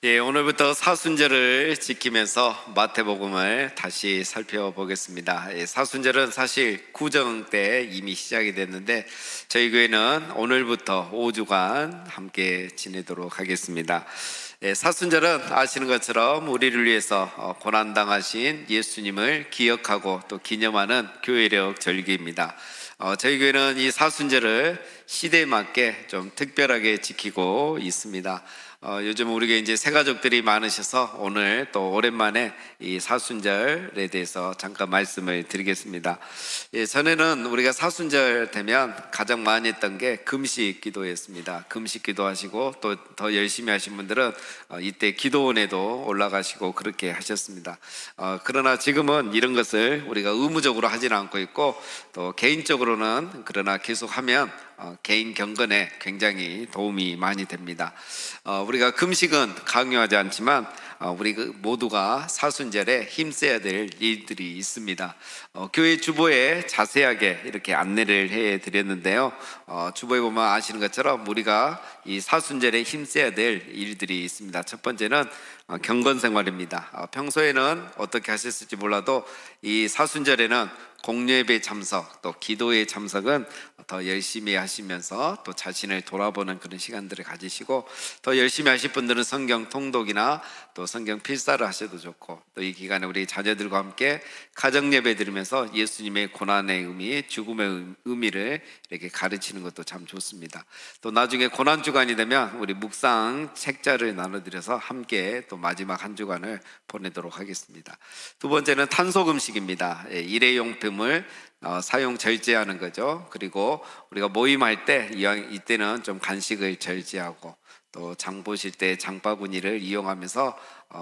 예, 오늘부터 사순절을 지키면서 마태복음을 다시 살펴보겠습니다. 예, 사순절은 사실 구정 때 이미 시작이 됐는데 저희 교회는 오늘부터 5주간 함께 지내도록 하겠습니다. 예, 사순절은 아시는 것처럼 우리를 위해서 고난당하신 예수님을 기억하고 또 기념하는 교회력 절기입니다. 저희 교회는 이 사순절을 시대에 맞게 좀 특별하게 지키고 있습니다. 요즘 우리가 이제 새가족들이 많으셔서 오늘 또 오랜만에 이 사순절에 대해서 잠깐 말씀을 드리겠습니다. 예, 전에는 우리가 사순절 되면 가장 많이 했던 게 금식 기도였습니다. 금식 기도하시고 또 더 열심히 하신 분들은 이때 기도원에도 올라가시고 그렇게 하셨습니다. 그러나 지금은 이런 것을 우리가 의무적으로 하지는 않고 있고 또 개인적으로는 그러나 계속하면 개인 경건에 굉장히 도움이 많이 됩니다. 우리가 금식은 강요하지 않지만 우리 모두가 사순절에 힘써야 될 일들이 있습니다. 교회 주보에 자세하게 이렇게 안내를 해드렸는데요. 주보에 보면 아시는 것처럼 우리가 이 사순절에 힘써야 될 일들이 있습니다. 첫 번째는 경건 생활입니다. 평소에는 어떻게 하셨을지 몰라도 이 사순절에는 공예배 참석 또 기도회 참석은 더 열심히 하시면서 또 자신을 돌아보는 그런 시간들을 가지시고 더 열심히 하실 분들은 성경 통독이나 또 성경 필사를 하셔도 좋고 또 이 기간에 우리 자녀들과 함께 가정 예배 드리면서 예수님의 고난의 의미, 죽음의 의미를 이렇게 가르치는 것도 참 좋습니다. 또 나중에 고난 주간이 되면 우리 묵상 책자를 나눠드려서 함께 또 마지막 한 주간을 보내도록 하겠습니다. 두 번째는 탄소 금식입니다. 일회용품을 사용 절제하는 거죠. 그리고 우리가 모임할 때 이때는 좀 간식을 절제하고 또 장 보실 때 장바구니를 이용하면서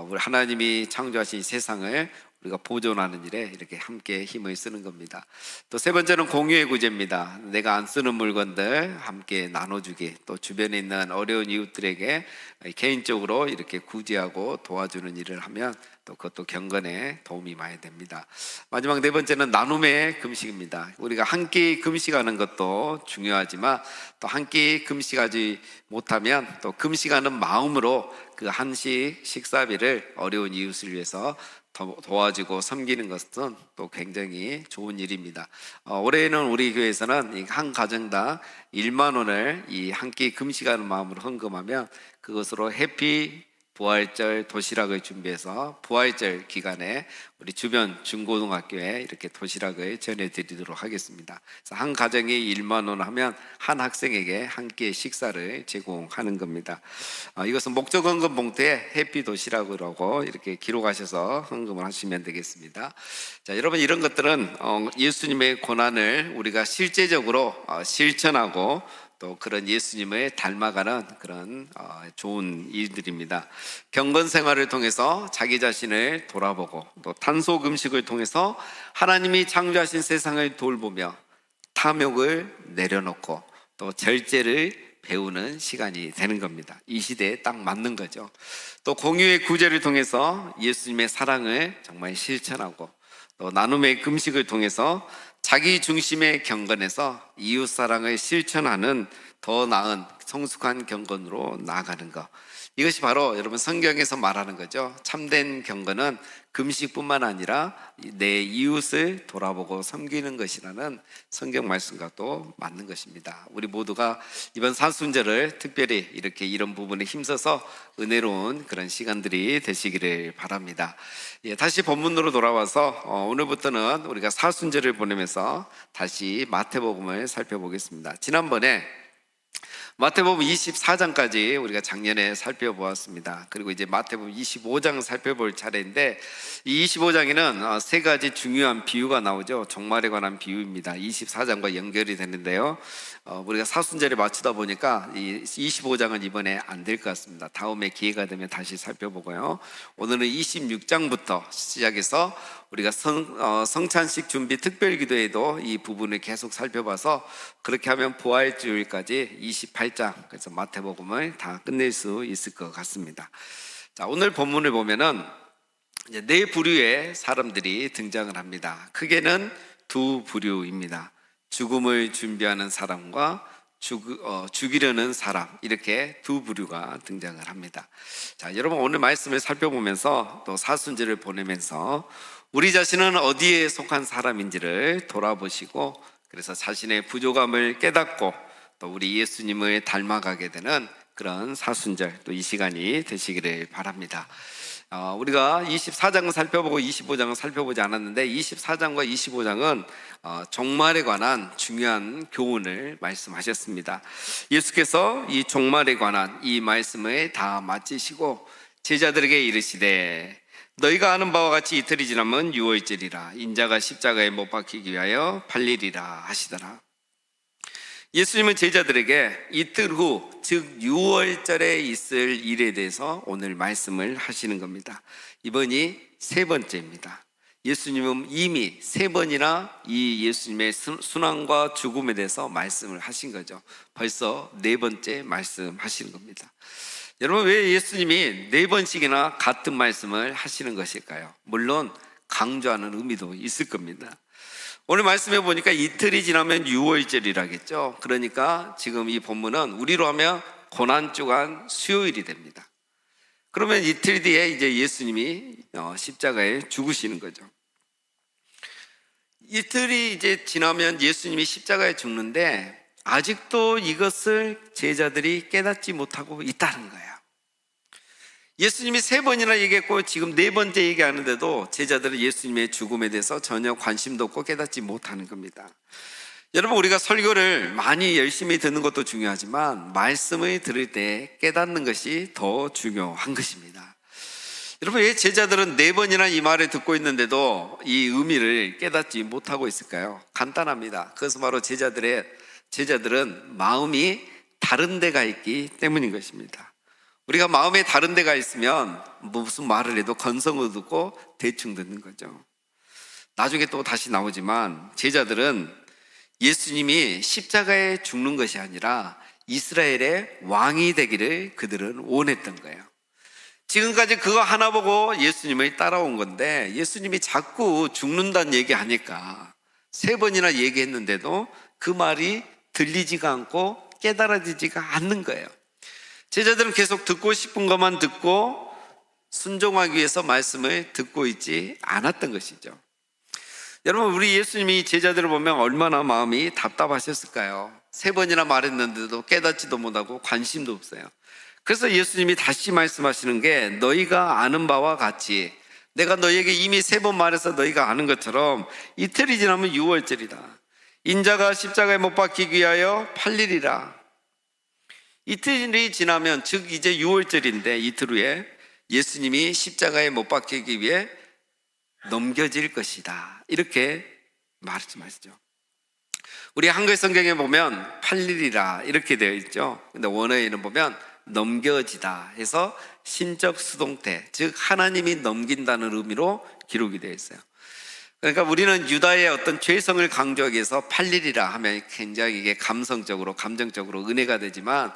우리 하나님이 창조하신 세상을 우리가 보존하는 일에 이렇게 함께 힘을 쓰는 겁니다. 또 세 번째는 공유의 구제입니다. 내가 안 쓰는 물건들 함께 나눠주기, 또 주변에 있는 어려운 이웃들에게 개인적으로 이렇게 구제하고 도와주는 일을 하면 또 그것도 경건에 도움이 많이 됩니다. 마지막 네 번째는 나눔의 금식입니다. 우리가 한 끼 금식하는 것도 중요하지만 또 한 끼 금식하지 못하면 또 금식하는 마음으로 그 한식 식사비를 어려운 이웃을 위해서 도와주고 섬기는 것은 또 굉장히 좋은 일입니다. 올해는 우리 교회에서는 한 가정당 1만 원을 이 한 끼 금식하는 마음으로 헌금하면 그것으로 해피 부활절 도시락을 준비해서 부활절 기간에 우리 주변 중고등학교에 이렇게 도시락을 전해드리도록 하겠습니다. 그래서 한 가정에 1만 원 하면 한 학생에게 한 끼의 식사를 제공하는 겁니다. 이것은 목적 헌금 봉투에 해피 도시락이라고 이렇게 기록하셔서 헌금을 하시면 되겠습니다. 자, 여러분 이런 것들은 예수님의 고난을 우리가 실제적으로 실천하고 또 그런 예수님을 닮아가는 그런 좋은 일들입니다. 경건 생활을 통해서 자기 자신을 돌아보고 또 탄소 금식을 통해서 하나님이 창조하신 세상을 돌보며 탐욕을 내려놓고 또 절제를 배우는 시간이 되는 겁니다. 이 시대에 딱 맞는 거죠. 또 공유의 구제를 통해서 예수님의 사랑을 정말 실천하고 또 나눔의 금식을 통해서 자기 중심의 경건에서 이웃 사랑을 실천하는 더 나은 성숙한 경건으로 나아가는 것, 이것이 바로 여러분 성경에서 말하는 거죠. 참된 경건은 금식뿐만 아니라 내 이웃을 돌아보고 섬기는 것이라는 성경 말씀과 또 맞는 것입니다. 우리 모두가 이번 사순절을 특별히 이렇게 이런 부분에 힘써서 은혜로운 그런 시간들이 되시기를 바랍니다. 다시 본문으로 돌아와서 오늘부터는 우리가 사순절을 보내면서 다시 마태복음을 살펴보겠습니다. 지난번에 마태복음 24장까지 우리가 작년에 살펴보았습니다. 그리고 이제 마태복음 25장 살펴볼 차례인데 이 25장에는 세 가지 중요한 비유가 나오죠. 종말에 관한 비유입니다. 24장과 연결이 되는데요. 우리가 사순절에 맞추다 보니까 이 25장은 이번에 안 될 것 같습니다. 다음에 기회가 되면 다시 살펴보고요. 오늘은 26장부터 시작해서 우리가 성찬식 준비 특별기도에도 이 부분을 계속 살펴봐서 그렇게 하면 부활주일까지 28장, 그래서 마태복음을 다 끝낼 수 있을 것 같습니다. 자, 오늘 본문을 보면은 이제 네 부류의 사람들이 등장을 합니다. 크게는 두 부류입니다. 죽음을 준비하는 사람과 죽이려는 사람, 이렇게 두 부류가 등장을 합니다. 자, 여러분 오늘 말씀을 살펴보면서 또 사순절을 보내면서 우리 자신은 어디에 속한 사람인지를 돌아보시고, 그래서 자신의 부족함을 깨닫고 또 우리 예수님을 닮아가게 되는 그런 사순절, 또 이 시간이 되시기를 바랍니다. 우리가 24장은 살펴보고 25장은 살펴보지 않았는데, 24장과 25장은 종말에 관한 중요한 교훈을 말씀하셨습니다. 예수께서 이 종말에 관한 이 말씀을 다 마치시고 제자들에게 이르시되, 너희가 아는 바와 같이 이틀이 지나면 유월절이라. 인자가 십자가에 못 박히기 위하여 팔리리라 하시더라. 예수님은 제자들에게 이틀 후, 즉 유월절에 있을 일에 대해서 오늘 말씀을 하시는 겁니다. 이번이 세 번째입니다. 예수님은 이미 세 번이나 이 예수님의 순환과 죽음에 대해서 말씀을 하신 거죠. 벌써 네 번째 말씀하시는 겁니다. 여러분, 왜 예수님이 네 번씩이나 같은 말씀을 하시는 것일까요? 물론 강조하는 의미도 있을 겁니다. 오늘 말씀해 보니까 이틀이 지나면 유월절이라겠죠. 그러니까 지금 이 본문은 우리로 하면 고난주간 수요일이 됩니다. 그러면 이틀 뒤에 이제 예수님이 십자가에 죽으시는 거죠. 이틀이 이제 지나면 예수님이 십자가에 죽는데 아직도 이것을 제자들이 깨닫지 못하고 있다는 거예요. 예수님이 세 번이나 얘기했고 지금 네 번째 얘기하는데도 제자들은 예수님의 죽음에 대해서 전혀 관심도 없고 깨닫지 못하는 겁니다. 여러분, 우리가 설교를 많이 열심히 듣는 것도 중요하지만 말씀을 들을 때 깨닫는 것이 더 중요한 것입니다. 여러분, 왜 제자들은 네 번이나 이 말을 듣고 있는데도 이 의미를 깨닫지 못하고 있을까요? 간단합니다. 그것은 바로 제자들은 마음이 다른 데가 있기 때문인 것입니다. 우리가 마음에 다른 데가 있으면 무슨 말을 해도 건성으로 듣고 대충 듣는 거죠. 나중에 또 다시 나오지만 제자들은 예수님이 십자가에 죽는 것이 아니라 이스라엘의 왕이 되기를 그들은 원했던 거예요. 지금까지 그거 하나 보고 예수님을 따라온 건데 예수님이 자꾸 죽는다는 얘기 하니까 세 번이나 얘기했는데도 그 말이 들리지가 않고 깨달아지지가 않는 거예요. 제자들은 계속 듣고 싶은 것만 듣고 순종하기 위해서 말씀을 듣고 있지 않았던 것이죠. 여러분, 우리 예수님이 제자들을 보면 얼마나 마음이 답답하셨을까요? 세 번이나 말했는데도 깨닫지도 못하고 관심도 없어요. 그래서 예수님이 다시 말씀하시는 게, 너희가 아는 바와 같이, 내가 너희에게 이미 세 번 말해서 너희가 아는 것처럼 이틀이 지나면 유월절이다. 인자가 십자가에 못 박히기 위하여 팔리리라. 이틀이 지나면, 즉 이제 유월절인데 이틀 후에 예수님이 십자가에 못 박히기 위해 넘겨질 것이다, 이렇게 말씀하시죠. 우리 한글 성경에 보면 팔리리라 이렇게 되어 있죠. 근데 원어에는 보면 넘겨지다 해서 신적 수동태, 즉 하나님이 넘긴다는 의미로 기록이 되어 있어요. 그러니까 우리는 유다의 어떤 죄성을 강조하기 위해서 팔리리라 하면 굉장히 이게 감성적으로, 감정적으로 은혜가 되지만,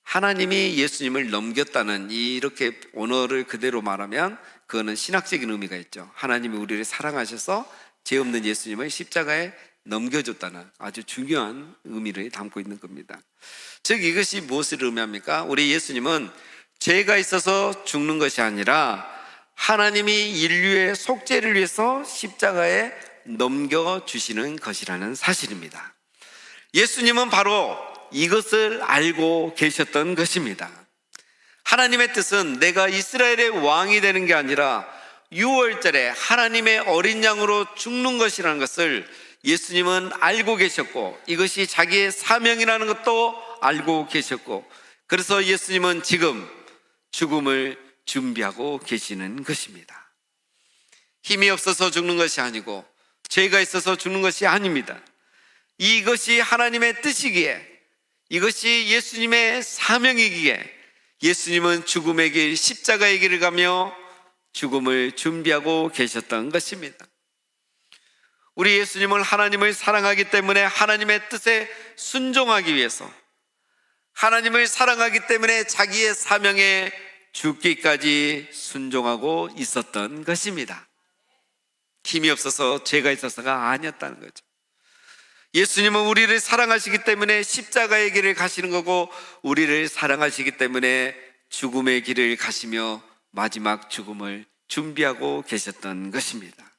하나님이 예수님을 넘겼다는 이렇게 언어를 그대로 말하면 그거는 신학적인 의미가 있죠. 하나님이 우리를 사랑하셔서 죄 없는 예수님을 십자가에 넘겨줬다는 아주 중요한 의미를 담고 있는 겁니다. 즉 이것이 무엇을 의미합니까? 우리 예수님은 죄가 있어서 죽는 것이 아니라 하나님이 인류의 속죄를 위해서 십자가에 넘겨주시는 것이라는 사실입니다. 예수님은 바로 이것을 알고 계셨던 것입니다. 하나님의 뜻은 내가 이스라엘의 왕이 되는 게 아니라 유월절에 하나님의 어린 양으로 죽는 것이라는 것을 예수님은 알고 계셨고, 이것이 자기의 사명이라는 것도 알고 계셨고, 그래서 예수님은 지금 죽음을 준비하고 계시는 것입니다. 힘이 없어서 죽는 것이 아니고 죄가 있어서 죽는 것이 아닙니다. 이것이 하나님의 뜻이기에, 이것이 예수님의 사명이기에 예수님은 죽음의 길, 십자가의 길을 가며 죽음을 준비하고 계셨던 것입니다. 우리 예수님은 하나님을 사랑하기 때문에 하나님의 뜻에 순종하기 위해서, 하나님을 사랑하기 때문에 자기의 사명에 죽기까지 순종하고 있었던 것입니다. 힘이 없어서 죄가 있어서가 아니었다는 거죠. 예수님은 우리를 사랑하시기 때문에 십자가의 길을 가시는 거고, 우리를 사랑하시기 때문에 죽음의 길을 가시며 마지막 죽음을 준비하고 계셨던 것입니다.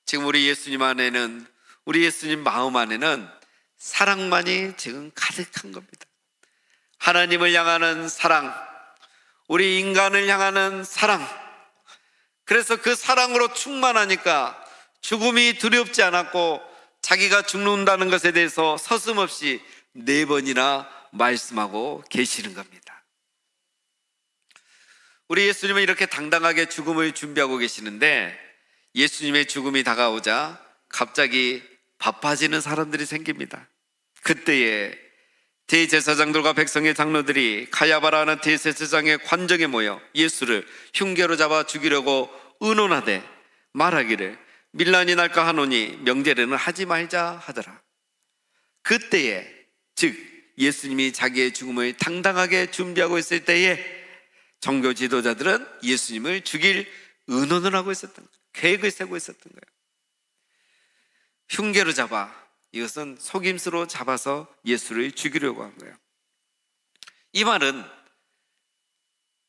지금 우리 예수님 안에는, 우리 예수님 마음 안에는 사랑만이 지금 가득한 겁니다. 하나님을 향하는 사랑, 우리 인간을 향하는 사랑. 그래서 그 사랑으로 충만하니까 죽음이 두렵지 않았고, 자기가 죽는다는 것에 대해서 서슴없이 4번이나 말씀하고 계시는 겁니다. 우리 예수님은 이렇게 당당하게 죽음을 준비하고 계시는데, 예수님의 죽음이 다가오자 갑자기 바빠지는 사람들이 생깁니다. 그때에 대제사장들과 백성의 장로들이 가야바라는 대제사장의 관정에 모여 예수를 흉계로 잡아 죽이려고 의논하되 말하기를 밀란이 날까 하노니 명제례는 하지 말자 하더라. 그때에, 즉 예수님이 자기의 죽음을 당당하게 준비하고 있을 때에 종교 지도자들은 예수님을 죽일 의논을 하고 있었던 거예요. 계획을 세고 있었던 거예요. 흉계로 잡아, 이것은 속임수로 잡아서 예수를 죽이려고 한 거예요. 이 말은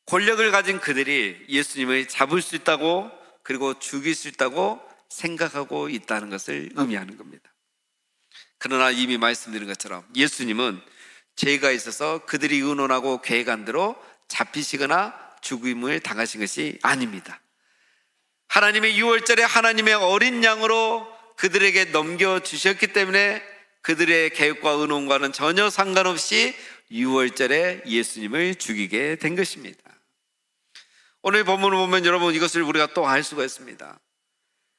권력을 가진 그들이 예수님을 잡을 수 있다고, 그리고 죽일 수 있다고 생각하고 있다는 것을 의미하는 겁니다. 그러나 이미 말씀드린 것처럼 예수님은 죄가 있어서 그들이 의논하고 계획한 대로 잡히시거나 죽임을 당하신 것이 아닙니다. 하나님의 유월절에 하나님의 어린 양으로 그들에게 넘겨주셨기 때문에 그들의 계획과 의논과는 전혀 상관없이 유월절에 예수님을 죽이게 된 것입니다. 오늘 본문을 보면 여러분, 이것을 우리가 또 알 수가 있습니다.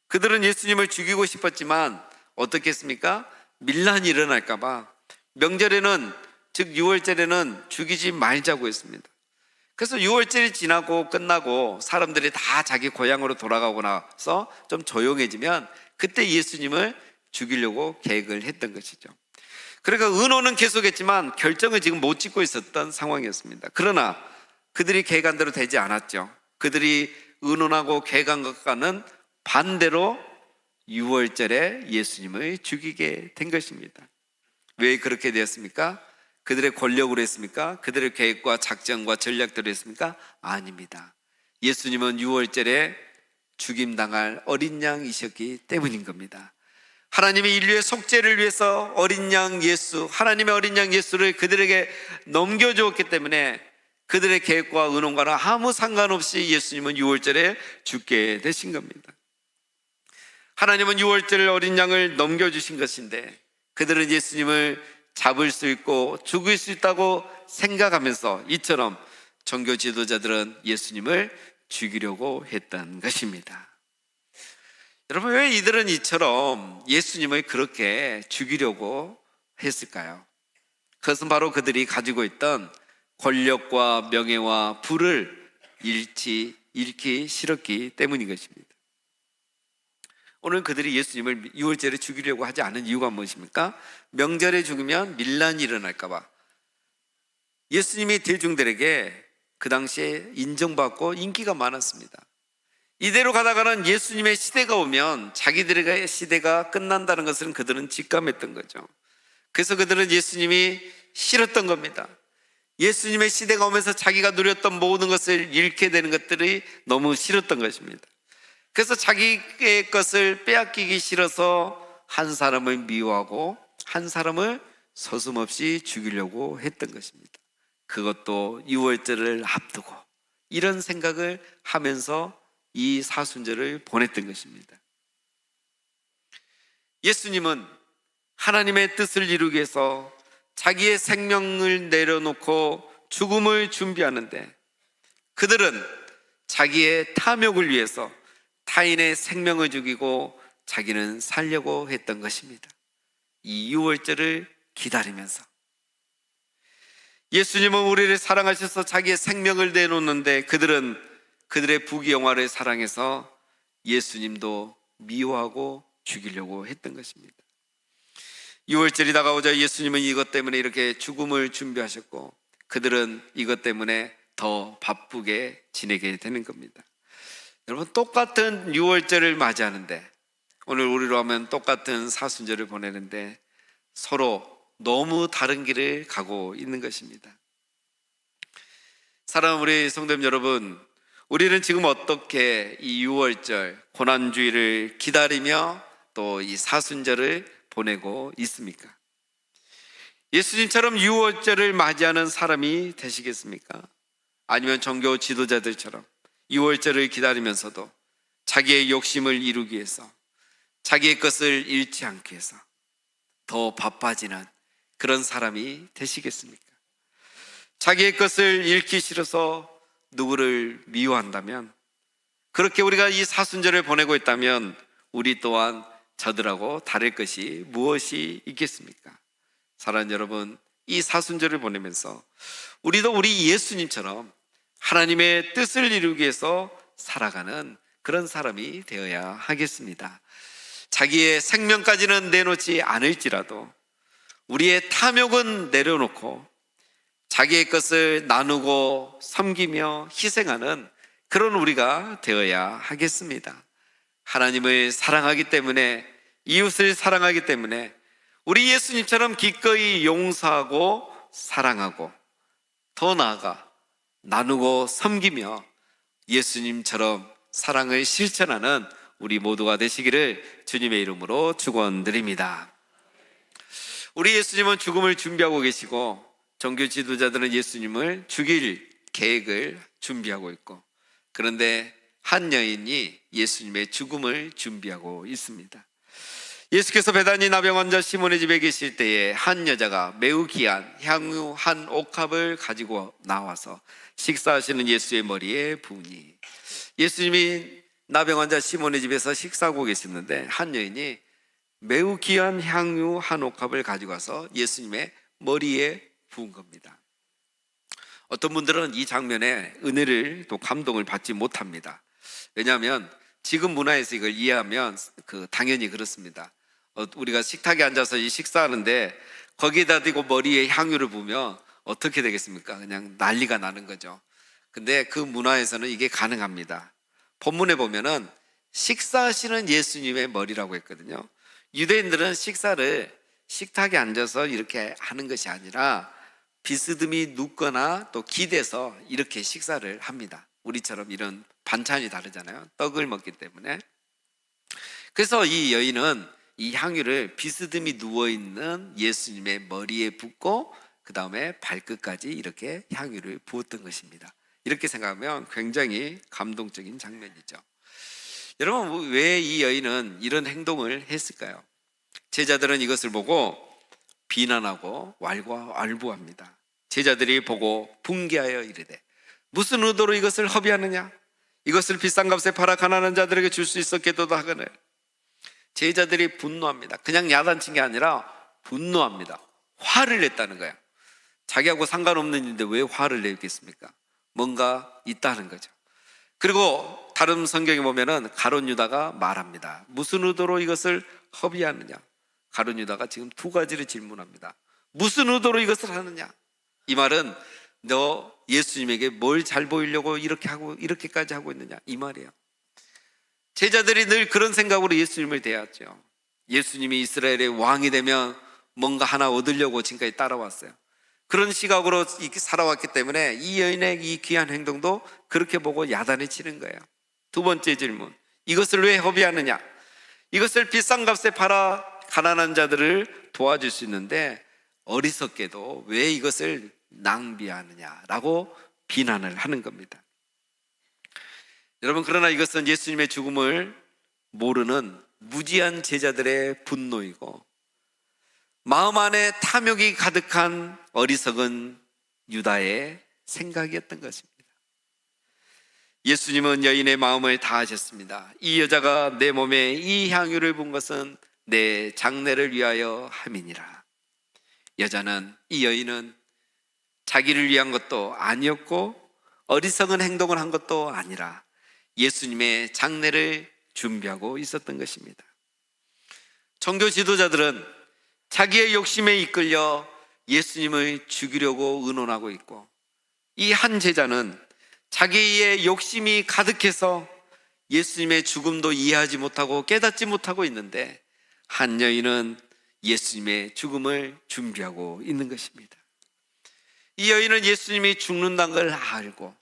그들은 예수님을 죽이고 싶었지만 어떻게 했습니까? 밀란이 일어날까 봐 명절에는, 즉 유월절에는 죽이지 말자고 했습니다. 그래서 유월절이 지나고 끝나고 사람들이 다 자기 고향으로 돌아가고 나서 좀 조용해지면 그때 예수님을 죽이려고 계획을 했던 것이죠. 그러니까 의논은 계속했지만 결정을 지금 못 짓고 있었던 상황이었습니다. 그러나 그들이 계획한 대로 되지 않았죠. 그들이 의논하고 계획한 것과는 반대로 유월절에 예수님을 죽이게 된 것입니다. 왜 그렇게 되었습니까? 그들의 권력으로 했습니까? 그들의 계획과 작전과 전략대로 했습니까? 아닙니다. 예수님은 유월절에 죽임당할 어린 양이셨기 때문인 겁니다. 하나님의 인류의 속죄를 위해서 어린 양 예수, 하나님의 어린 양 예수를 그들에게 넘겨주었기 때문에 그들의 계획과 의논과는 아무 상관없이 예수님은 유월절에 죽게 되신 겁니다. 하나님은 유월절 어린 양을 넘겨주신 것인데 그들은 예수님을 잡을 수 있고 죽일 수 있다고 생각하면서 이처럼 종교 지도자들은 예수님을 죽이려고 했던 것입니다. 여러분, 왜 이들은 이처럼 예수님을 그렇게 죽이려고 했을까요? 그것은 바로 그들이 가지고 있던 권력과 명예와 부를 잃기 싫었기 때문인 것입니다. 오늘 그들이 예수님을 유월절에 죽이려고 하지 않은 이유가 무엇입니까? 명절에 죽으면 밀란이 일어날까 봐. 예수님이 대중들에게 그 당시에 인정받고 인기가 많았습니다. 이대로 가다가는 예수님의 시대가 오면 자기들의 시대가 끝난다는 것은 그들은 직감했던 거죠. 그래서 그들은 예수님이 싫었던 겁니다. 예수님의 시대가 오면서 자기가 누렸던 모든 것을 잃게 되는 것들이 너무 싫었던 것입니다. 그래서 자기의 것을 빼앗기기 싫어서 한 사람을 미워하고 한 사람을 서슴없이 죽이려고 했던 것입니다. 그것도 유월절을 앞두고 이런 생각을 하면서 이 사순절을 보냈던 것입니다. 예수님은 하나님의 뜻을 이루기 위해서 자기의 생명을 내려놓고 죽음을 준비하는데 그들은 자기의 탐욕을 위해서 타인의 생명을 죽이고 자기는 살려고 했던 것입니다. 이 유월절을 기다리면서 예수님은 우리를 사랑하셔서 자기의 생명을 내놓는데 그들은 그들의 부귀영화를 사랑해서 예수님도 미워하고 죽이려고 했던 것입니다. 유월절이 다가오자 예수님은 이것 때문에 이렇게 죽음을 준비하셨고 그들은 이것 때문에 더 바쁘게 지내게 되는 겁니다. 여러분, 똑같은 유월절을 맞이하는데 오늘 우리로 하면 똑같은 사순절을 보내는데 서로 너무 다른 길을 가고 있는 것입니다. 사랑하는 우리 성도님 여러분, 우리는 지금 어떻게 이 6월절 고난주일을 기다리며 또 이 사순절을 보내고 있습니까? 예수님처럼 6월절을 맞이하는 사람이 되시겠습니까? 아니면 종교 지도자들처럼 6월절을 기다리면서도 자기의 욕심을 이루기 위해서, 자기의 것을 잃지 않기 위해서 더 바빠지는 그런 사람이 되시겠습니까? 자기의 것을 잃기 싫어서 누구를 미워한다면, 그렇게 우리가 이 사순절을 보내고 있다면 우리 또한 저들하고 다를 것이 무엇이 있겠습니까? 사랑하는 여러분, 이 사순절을 보내면서 우리도 우리 예수님처럼 하나님의 뜻을 이루기 위해서 살아가는 그런 사람이 되어야 하겠습니다. 자기의 생명까지는 내놓지 않을지라도 우리의 탐욕은 내려놓고 자기의 것을 나누고 섬기며 희생하는 그런 우리가 되어야 하겠습니다. 하나님을 사랑하기 때문에, 이웃을 사랑하기 때문에 우리 예수님처럼 기꺼이 용서하고 사랑하고, 더 나아가 나누고 섬기며 예수님처럼 사랑을 실천하는 우리 모두가 되시기를 주님의 이름으로 축원드립니다. 우리 예수님은 죽음을 준비하고 계시고, 종교 지도자들은 예수님을 죽일 계획을 준비하고 있고, 그런데 한 여인이 예수님의 죽음을 준비하고 있습니다. 예수께서 베다니 나병 환자 시몬의 집에 계실 때에 한 여자가 매우 귀한 향유 한 옥합을 가지고 나와서 식사하시는 예수의 머리에 부으니, 예수님이 나병 환자 시몬의 집에서 식사하고 계셨는데 한 여인이 매우 귀한 향유 한 옥합을 가지고 와서 예수님의 머리에 부은 겁니다. 어떤 분들은 이 장면에 은혜를 또 감동을 받지 못합니다. 왜냐하면 지금 문화에서 이걸 이해하면 당연히 그렇습니다. 우리가 식탁에 앉아서 이 식사하는데 거기에다 대고 머리에 향유를 부으면 어떻게 되겠습니까? 그냥 난리가 나는 거죠. 근데 그 문화에서는 이게 가능합니다. 본문에 보면은 식사하시는 예수님의 머리라고 했거든요. 유대인들은 식사를 식탁에 앉아서 이렇게 하는 것이 아니라 비스듬히 눕거나 또 기대서 이렇게 식사를 합니다. 우리처럼 이런 반찬이 다르잖아요. 떡을 먹기 때문에. 그래서 이 여인은 이 향유를 비스듬히 누워있는 예수님의 머리에 붓고 그 다음에 발끝까지 이렇게 향유를 부었던 것입니다. 이렇게 생각하면 굉장히 감동적인 장면이죠. 여러분, 왜 이 여인은 이런 행동을 했을까요? 제자들은 이것을 보고 비난하고 왈부합니다. 제자들이 보고 분개하여 이르되, 무슨 의도로 이것을 허비하느냐? 이것을 비싼 값에 팔아 가난한 자들에게 줄 수 있었겠도다 하거늘. 제자들이 분노합니다. 그냥 야단친 게 아니라 분노합니다. 화를 냈다는 거야. 자기하고 상관없는 일인데 왜 화를 내겠습니까? 뭔가 있다는 거죠. 그리고 다른 성경에 보면은 가룟 유다가 말합니다. 무슨 의도로 이것을 허비하느냐? 가룟 유다가 지금 두 가지를 질문합니다. 무슨 의도로 이것을 하느냐? 이 말은 너 예수님에게 뭘 잘 보이려고 이렇게까지 하고 있느냐? 이 말이에요. 제자들이 늘 그런 생각으로 예수님을 대하죠. 예수님이 이스라엘의 왕이 되면 뭔가 하나 얻으려고 지금까지 따라왔어요. 그런 시각으로 살아왔기 때문에 이 여인의 이 귀한 행동도 그렇게 보고 야단을 치는 거예요. 두 번째 질문, 이것을 왜 허비하느냐? 이것을 비싼 값에 팔아 가난한 자들을 도와줄 수 있는데 어리석게도 왜 이것을 낭비하느냐라고 비난을 하는 겁니다. 여러분, 그러나 이것은 예수님의 죽음을 모르는 무지한 제자들의 분노이고 마음 안에 탐욕이 가득한 어리석은 유다의 생각이었던 것입니다. 예수님은 여인의 마음을 다하셨습니다. 이 여자가 내 몸에 이 향유를 분 것은 내 장례를 위하여 함이니라. 이 여인은 자기를 위한 것도 아니었고 어리석은 행동을 한 것도 아니라 예수님의 장례를 준비하고 있었던 것입니다. 종교 지도자들은 자기의 욕심에 이끌려 예수님을 죽이려고 의논하고 있고, 이 한 제자는 자기의 욕심이 가득해서 예수님의 죽음도 이해하지 못하고 깨닫지 못하고 있는데 한 여인은 예수님의 죽음을 준비하고 있는 것입니다. 이 여인은 예수님이 죽는다는 걸 알고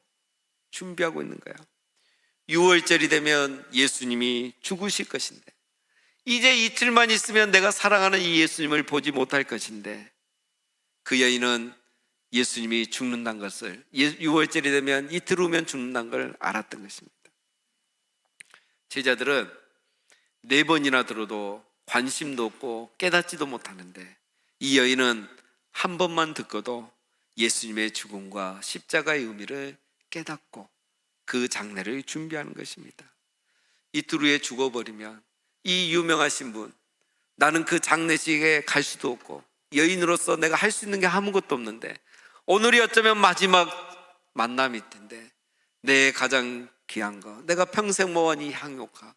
준비하고 있는 거예요. 6월절이 되면 예수님이 죽으실 것인데, 이제 이틀만 있으면 내가 사랑하는 이 예수님을 보지 못할 것인데, 그 여인은 예수님이 죽는다는 것을, 6월절이 되면 이틀 후면 죽는다는 걸 알았던 것입니다. 제자들은 4번이나 들어도 관심도 없고 깨닫지도 못하는데, 이 여인은 한 번만 듣고도 예수님의 죽음과 십자가의 의미를 깨닫고 그 장례를 준비하는 것입니다. 이틀 후에 죽어버리면 이 유명하신 분, 나는 그 장례식에 갈 수도 없고 여인으로서 내가 할 수 있는 게 아무것도 없는데, 오늘이 어쩌면 마지막 만남일 텐데 내 가장 귀한 거, 내가 평생 모아온 이 향유가,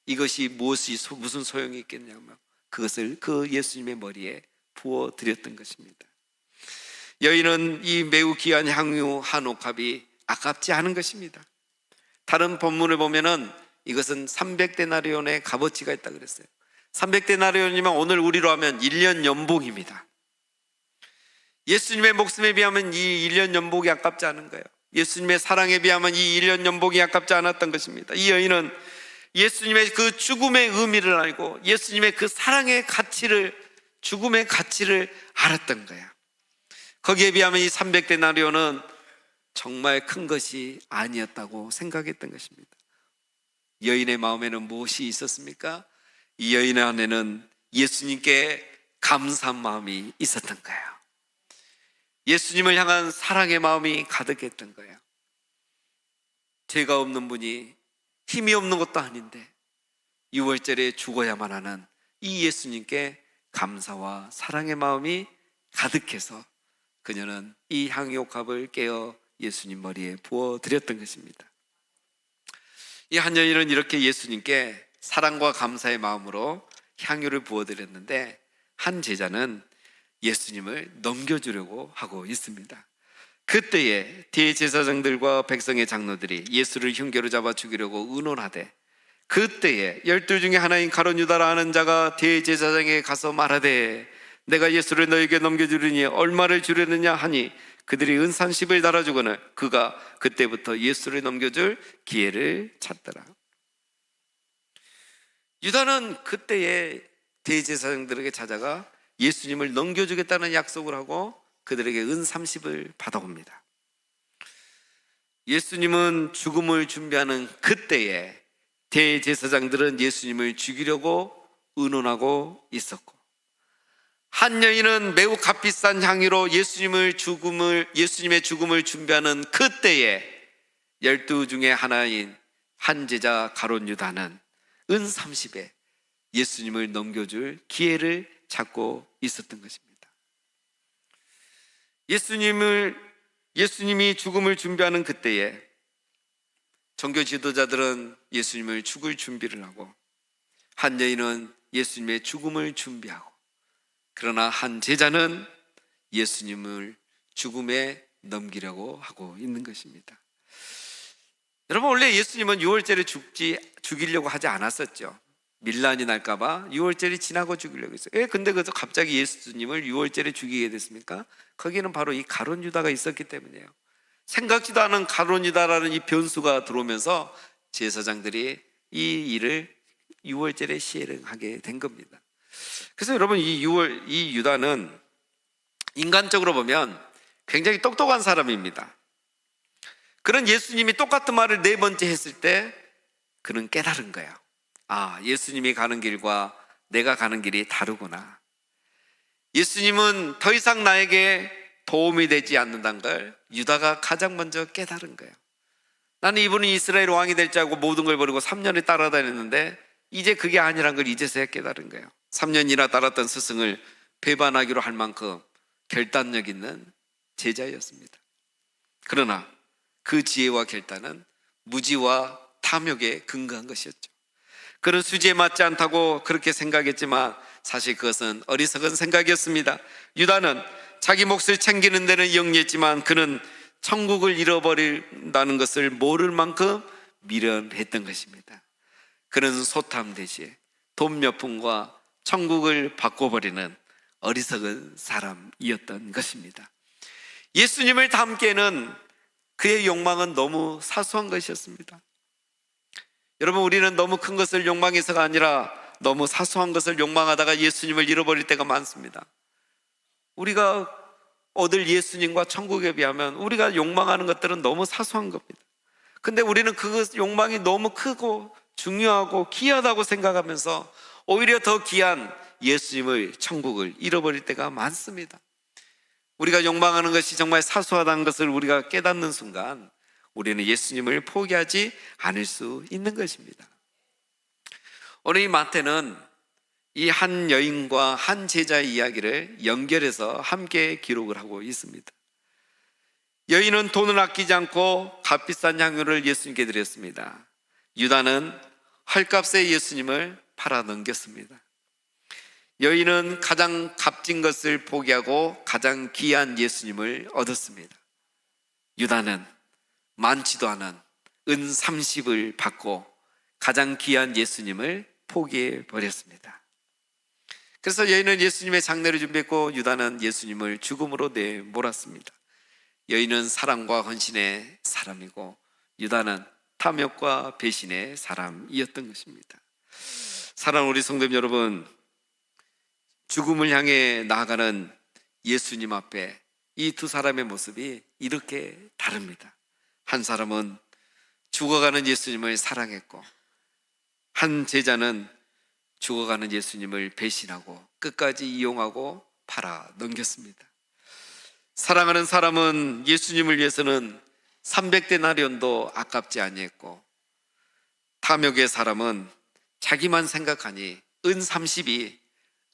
이것이 무슨 소용이 있겠냐며 그것을 그 예수님의 머리에 부어드렸던 것입니다. 여인은 이 매우 귀한 향유 한 옥합이 아깝지 않은 것입니다. 다른 본문을 보면은 이것은 300데나리온의 값어치가 있다 그랬어요. 300데나리온이면 오늘 우리로 하면 1년 연봉입니다. 예수님의 목숨에 비하면 이 1년 연봉이 아깝지 않은 거예요. 예수님의 사랑에 비하면 이 1년 연봉이 아깝지 않았던 것입니다. 이 여인은 예수님의 그 죽음의 의미를 알고 예수님의 그 사랑의 가치를, 죽음의 가치를 알았던 거예요. 거기에 비하면 이 300데나리온은 정말 큰 것이 아니었다고 생각했던 것입니다. 여인의 마음에는 무엇이 있었습니까? 이 여인의 안에는 예수님께 감사한 마음이 있었던 거예요. 예수님을 향한 사랑의 마음이 가득했던 거예요. 죄가 없는 분이, 힘이 없는 것도 아닌데 6월절에 죽어야만 하는 이 예수님께 감사와 사랑의 마음이 가득해서 그녀는 이 향유옥합을 깨어 예수님 머리에 부어드렸던 것입니다. 이 한 여인은 이렇게 예수님께 사랑과 감사의 마음으로 향유를 부어드렸는데, 한 제자는 예수님을 넘겨주려고 하고 있습니다. 그때에 대제사장들과 백성의 장로들이 예수를 흉계로 잡아 죽이려고 의논하되, 그때에 12 중에 하나인 가룟 유다라 하는 자가 대제사장에게 가서 말하되, 내가 예수를 너에게 넘겨주리니 얼마를 주려느냐 하니, 그들이 은 30을 달아주거늘 그가 그때부터 예수를 넘겨줄 기회를 찾더라. 유다는 그때에 대제사장들에게 찾아가 예수님을 넘겨주겠다는 약속을 하고 그들에게 은 30을 받아옵니다. 예수님은 죽음을 준비하는 그때에 대제사장들은 예수님을 죽이려고 의논하고 있었고, 한 여인은 매우 값비싼 향유로 예수님의 죽음을 준비하는 그때에 12 중에 하나인 한 제자 가룟 유다는 은 30에 예수님을 넘겨줄 기회를 찾고 있었던 것입니다. 예수님이 죽음을 준비하는 그때에 종교 지도자들은 예수님을 죽을 준비를 하고, 한 여인은 예수님의 죽음을 준비하고, 그러나 한 제자는 예수님을 죽음에 넘기려고 하고 있는 것입니다. 여러분, 원래 예수님은 6월절에 죽이려고 하지 않았었죠. 밀란이 날까봐 6월절이 지나고 죽이려고 했어요. 근데 그래서 갑자기 예수님을 6월절에 죽이게 됐습니까? 거기는 바로 이 가룟 유다가 있었기 때문이에요. 생각지도 않은 가룟 유다라는 이 변수가 들어오면서 제사장들이 이 일을 6월절에 시행하게 된 겁니다. 그래서 여러분, 이 유다는 인간적으로 보면 굉장히 똑똑한 사람입니다. 그런 예수님이 똑같은 말을 4번째 했을 때 그는 깨달은 거예요. 아, 예수님이 가는 길과 내가 가는 길이 다르구나. 예수님은 더 이상 나에게 도움이 되지 않는다는 걸 유다가 가장 먼저 깨달은 거예요. 나는 이분이 이스라엘 왕이 될 줄 알고 모든 걸 버리고 3년을 따라다녔는데 이제 그게 아니란 걸 이제서야 깨달은 거예요. 3년이나 따랐던 스승을 배반하기로 할 만큼 결단력 있는 제자였습니다. 그러나 그 지혜와 결단은 무지와 탐욕에 근거한 것이었죠. 그는 수지에 맞지 않다고 그렇게 생각했지만 사실 그것은 어리석은 생각이었습니다. 유다는 자기 몫을 챙기는 데는 영리했지만 그는 천국을 잃어버린다는 것을 모를 만큼 미련했던 것입니다. 그는 소탐 대신 돈 몇 푼과 천국을 바꿔버리는 어리석은 사람이었던 것입니다. 예수님을 닮기에는 그의 욕망은 너무 사소한 것이었습니다. 여러분, 우리는 너무 큰 것을 욕망해서가 아니라 너무 사소한 것을 욕망하다가 예수님을 잃어버릴 때가 많습니다. 우리가 얻을 예수님과 천국에 비하면 우리가 욕망하는 것들은 너무 사소한 겁니다. 근데 우리는 그 욕망이 너무 크고 중요하고 귀하다고 생각하면서 오히려 더 귀한 예수님을, 천국을 잃어버릴 때가 많습니다. 우리가 욕망하는 것이 정말 사소하다는 것을 우리가 깨닫는 순간 우리는 예수님을 포기하지 않을 수 있는 것입니다. 오늘 이 마태는 이 한 여인과 한 제자의 이야기를 연결해서 함께 기록을 하고 있습니다. 여인은 돈을 아끼지 않고 값비싼 향유를 예수님께 드렸습니다. 유다는 헐값에 예수님을 팔아 넘겼습니다. 여인은 가장 값진 것을 포기하고 가장 귀한 예수님을 얻었습니다. 유다는 많지도 않은 은 30을 받고 가장 귀한 예수님을 포기해 버렸습니다. 그래서 여인은 예수님의 장례를 준비했고 유다는 예수님을 죽음으로 내몰았습니다. 여인은 사랑과 헌신의 사람이고 유다는 탐욕과 배신의 사람이었던 것입니다. 사랑하는 우리 성도 여러분, 죽음을 향해 나아가는 예수님 앞에 이 두 사람의 모습이 이렇게 다릅니다. 한 사람은 죽어가는 예수님을 사랑했고 한 제자는 죽어가는 예수님을 배신하고 끝까지 이용하고 팔아 넘겼습니다. 사랑하는 사람은 예수님을 위해서는 300데나리온도 아깝지 아니했고 탐욕의 사람은 자기만 생각하니 은 30이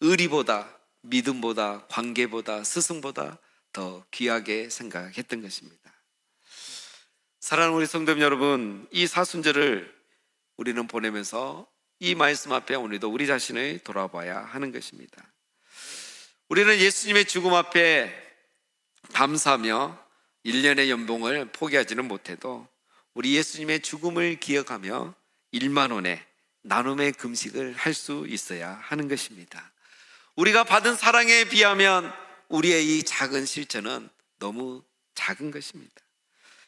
의리보다, 믿음보다, 관계보다, 스승보다 더 귀하게 생각했던 것입니다. 사랑하는 우리 성도 여러분, 이 사순절을 우리는 보내면서 이 말씀 앞에 오늘도 우리 자신을 돌아봐야 하는 것입니다. 우리는 예수님의 죽음 앞에 감사하며 1년의 연봉을 포기하지는 못해도 우리 예수님의 죽음을 기억하며 1만 원의 나눔의 금식을 할 수 있어야 하는 것입니다. 우리가 받은 사랑에 비하면 우리의 이 작은 실천은 너무 작은 것입니다.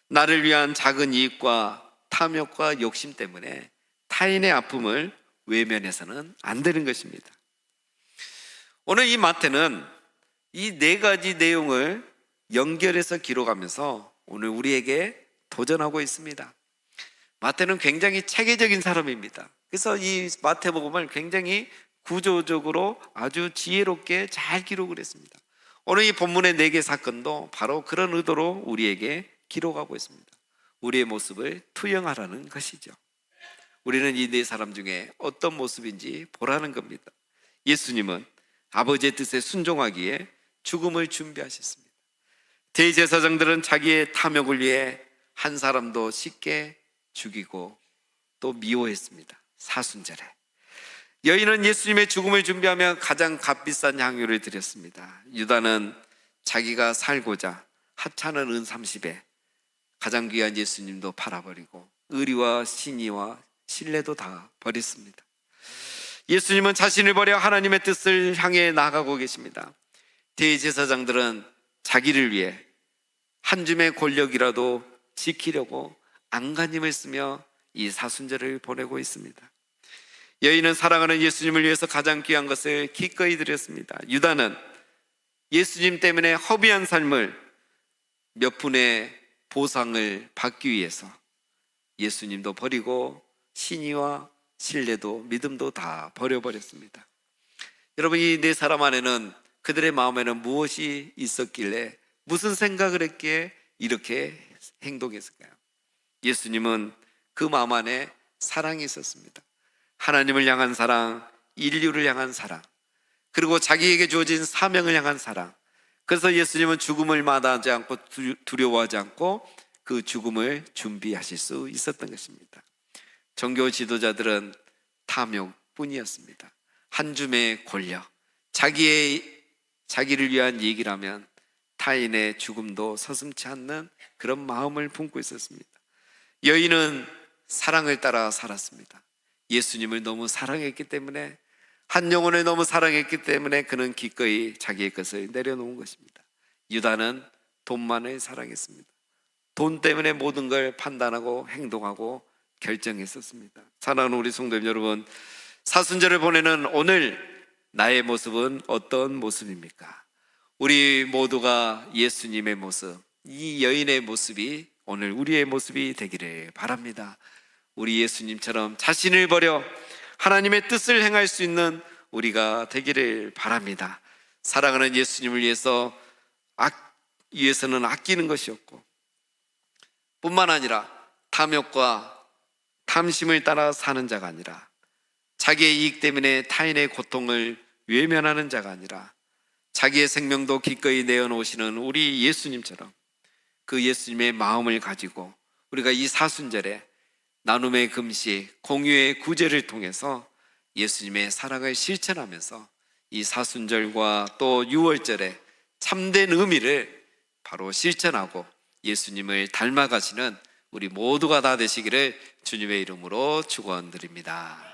나를 위한 작은 이익과 탐욕과 욕심 때문에 타인의 아픔을 외면해서는 안 되는 것입니다. 오늘 이 마태는 이 네 가지 내용을 연결해서 기록하면서 오늘 우리에게 도전하고 있습니다. 마태는 굉장히 체계적인 사람입니다. 그래서 이 마태복음을 굉장히 구조적으로 아주 지혜롭게 잘 기록을 했습니다. 오늘 이 본문의 4개 사건도 바로 그런 의도로 우리에게 기록하고 있습니다. 우리의 모습을 투영하라는 것이죠. 우리는 이 네 사람 중에 어떤 모습인지 보라는 겁니다. 예수님은 아버지의 뜻에 순종하기에 죽음을 준비하셨습니다. 대제사장들은 자기의 탐욕을 위해 한 사람도 쉽게 죽이고 또 미워했습니다. 사순절에 여인은 예수님의 죽음을 준비하며 가장 값비싼 향유를 드렸습니다. 유다는 자기가 살고자 하찮은 은 30에 가장 귀한 예수님도 팔아버리고 의리와 신의와 신뢰도 다 버렸습니다. 예수님은 자신을 버려 하나님의 뜻을 향해 나아가고 계십니다. 대제사장들은 자기를 위해 한 줌의 권력이라도 지키려고 안간힘을 쓰며 이 사순절을 보내고 있습니다. 여인은 사랑하는 예수님을 위해서 가장 귀한 것을 기꺼이 드렸습니다. 유다는 예수님 때문에 허비한 삶을 몇 푼의 보상을 받기 위해서 예수님도 버리고 신의와 신뢰도 믿음도 다 버려버렸습니다. 여러분, 이 네 사람 안에는 그들의 마음에는 무엇이 있었길래 무슨 생각을 했기에 이렇게 행동했을까요? 예수님은 그 마음 안에 사랑이 있었습니다. 하나님을 향한 사랑, 인류를 향한 사랑, 그리고 자기에게 주어진 사명을 향한 사랑. 그래서 예수님은 죽음을 마다하지 않고 두려워하지 않고 그 죽음을 준비하실 수 있었던 것입니다. 종교 지도자들은 탐욕뿐이었습니다. 한 줌의 권력, 자기를 위한 얘기라면 타인의 죽음도 서슴지 않는 그런 마음을 품고 있었습니다. 여인은 사랑을 따라 살았습니다. 예수님을 너무 사랑했기 때문에, 한 영혼을 너무 사랑했기 때문에 그는 기꺼이 자기의 것을 내려놓은 것입니다. 유다는 돈만을 사랑했습니다. 돈 때문에 모든 걸 판단하고 행동하고 결정했었습니다. 사랑하는 우리 성도 여러분, 사순절을 보내는 오늘 나의 모습은 어떤 모습입니까? 우리 모두가 예수님의 모습, 이 여인의 모습이 오늘 우리의 모습이 되기를 바랍니다. 우리 예수님처럼 자신을 버려 하나님의 뜻을 행할 수 있는 우리가 되기를 바랍니다. 사랑하는 예수님을 위해서는 아끼는 것이 없고, 뿐만 아니라 탐욕과 탐심을 따라 사는 자가 아니라, 자기의 이익 때문에 타인의 고통을 외면하는 자가 아니라, 자기의 생명도 기꺼이 내어놓으시는 우리 예수님처럼 그 예수님의 마음을 가지고 우리가 이 사순절에 나눔의 금식, 공유의 구제를 통해서 예수님의 사랑을 실천하면서 이 사순절과 또 6월절에 참된 의미를 바로 실천하고 예수님을 닮아가시는 우리 모두가 다 되시기를 주님의 이름으로 축원드립니다.